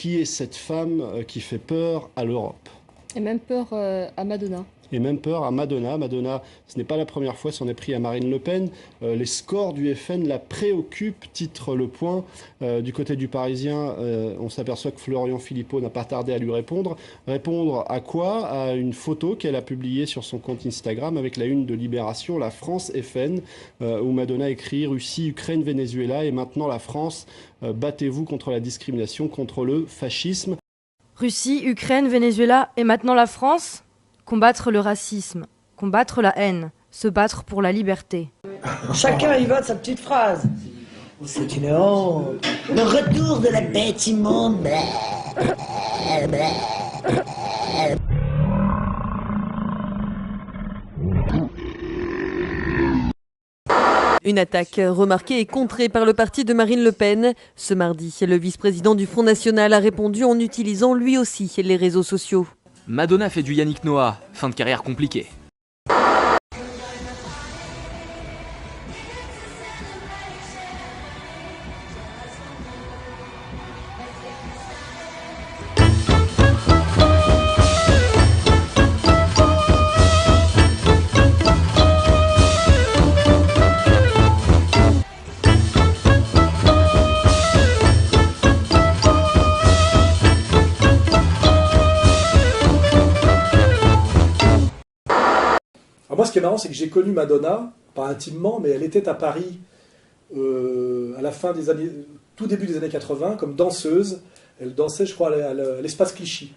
qui est cette femme qui fait peur à l'Europe. Et même peur à Madonna. Et même peur à Madonna. Madonna, ce n'est pas la première fois, c'en est pris à Marine Le Pen. Les scores du FN la préoccupent, titre Le Point. Du côté du Parisien, on s'aperçoit que Florian Philippot n'a pas tardé à lui répondre. Répondre à quoi? À une photo qu'elle a publiée sur son compte Instagram avec la une de Libération, la France FN, où Madonna écrit « Russie, Ukraine, Venezuela et maintenant la France, battez-vous contre la discrimination, contre le fascisme ». Russie, Ukraine, Venezuela et maintenant la France? Combattre le racisme, combattre la haine, se battre pour la liberté. Chacun y va de sa petite phrase. C'est une honte. Le retour de la bête immonde. Une attaque remarquée et contrée par le parti de Marine Le Pen. Ce mardi, le vice-président du Front National a répondu en utilisant lui aussi les réseaux sociaux. Madonna fait du Yannick Noah, fin de carrière compliquée. Alors moi, ce qui est marrant, c'est que j'ai connu Madonna, pas intimement, mais elle était à Paris à la fin des années, tout début des années 80, comme danseuse. Elle dansait, je crois, à l'espace Clichy.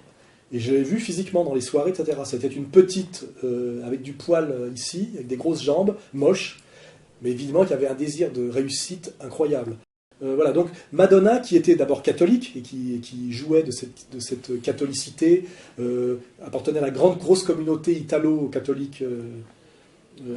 Et je l'ai vue physiquement dans les soirées, etc. C'était une petite, avec du poil ici, avec des grosses jambes, moche, mais évidemment qui avait un désir de réussite incroyable. Voilà, donc Madonna, qui était d'abord catholique et qui jouait de cette catholicité, appartenait à la grosse communauté italo-catholique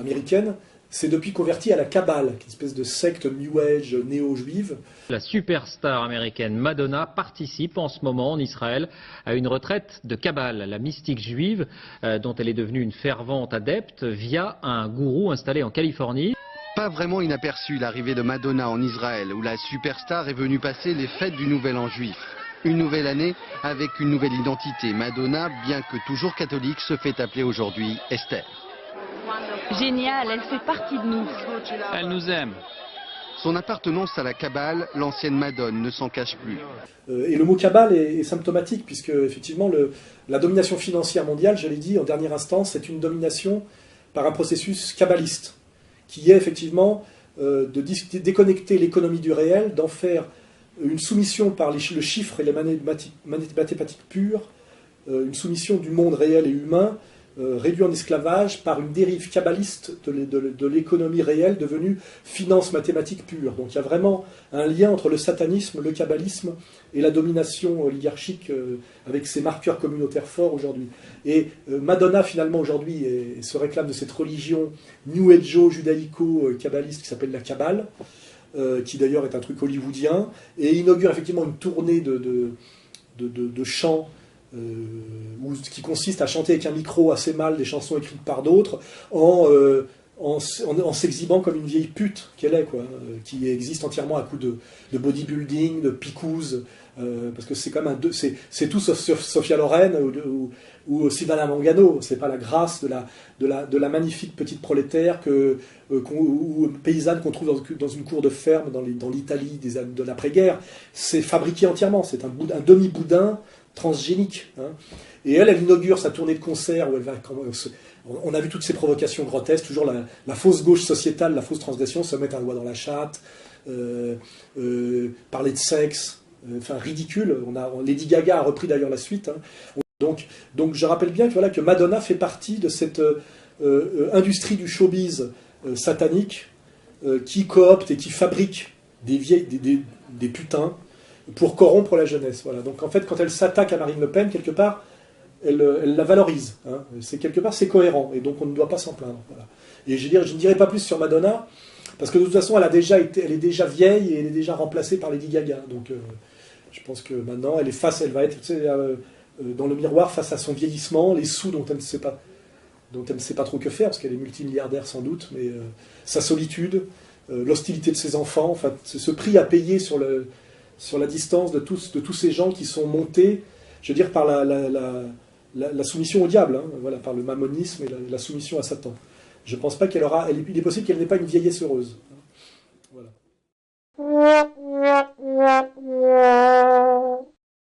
américaine, s'est depuis convertie à la Kabbale, une espèce de secte New Age néo-juive. La superstar américaine Madonna participe en ce moment en Israël à une retraite de Kabbale, la mystique juive dont elle est devenue une fervente adepte via un gourou installé en Californie. Pas vraiment inaperçu l'arrivée de Madonna en Israël, où la superstar est venue passer les fêtes du Nouvel An juif. Une nouvelle année avec une nouvelle identité. Madonna, bien que toujours catholique, se fait appeler aujourd'hui Esther. Génial, elle fait partie de nous. Elle nous aime. Son appartenance à la Kabbale, l'ancienne Madone, ne s'en cache plus. Et le mot Kabbale est symptomatique, puisque effectivement la domination financière mondiale, je l'ai dit en dernière instance, c'est une domination par un processus kabbaliste, qui est effectivement de déconnecter l'économie du réel, d'en faire une soumission par le chiffre et les mathématiques pures, une soumission du monde réel et humain, réduit en esclavage par une dérive kabbaliste de l'économie réelle devenue finance mathématique pure. Donc il y a vraiment un lien entre le satanisme, le kabbalisme et la domination oligarchique avec ses marqueurs communautaires forts aujourd'hui. Et Madonna finalement aujourd'hui se réclame de cette religion new age-judaïco-kabbaliste qui s'appelle la Kabbale, qui d'ailleurs est un truc hollywoodien, et inaugure effectivement une tournée de chants qui consiste à chanter avec un micro assez mal des chansons écrites par d'autres en s'exhibant comme une vieille pute qu'elle est, quoi, qui existe entièrement à coup de bodybuilding, de picouse, parce que c'est comme c'est tout sauf Sophia Loren ou Sylvana Mangano. C'est pas la grâce de la magnifique petite prolétaire ou paysanne qu'on trouve dans une cour de ferme dans l'Italie de l'après-guerre. C'est fabriqué entièrement, c'est un demi-boudin transgénique. Hein. Et elle inaugure sa tournée de concert où elle va... On a vu toutes ces provocations grotesques, toujours la fausse gauche sociétale, la fausse transgression, se mettre un doigt dans la chatte, parler de sexe, enfin ridicule. Lady Gaga a repris d'ailleurs la suite. Hein. Donc je rappelle bien que Madonna fait partie de cette industrie du showbiz satanique qui coopte et qui fabrique des putains pour corrompre la jeunesse. Voilà. Donc en fait, quand elle s'attaque à Marine Le Pen, quelque part, elle la valorise. Hein. Quelque part, c'est cohérent, et donc on ne doit pas s'en plaindre. Voilà. Et je ne dirai pas plus sur Madonna, parce que de toute façon, elle est déjà vieille et elle est déjà remplacée par Lady Gaga. Donc je pense que maintenant, elle va être dans le miroir face à son vieillissement, les sous dont elle ne sait pas trop que faire, parce qu'elle est multimilliardaire sans doute, mais sa solitude, l'hostilité de ses enfants, enfin, ce prix à payer sur sur la distance de tous ces gens qui sont montés, je veux dire, par la soumission au diable, hein, voilà, par le mammonisme et la soumission à Satan. Je ne pense pas il est possible qu'elle n'ait pas une vieillesse heureuse. Voilà.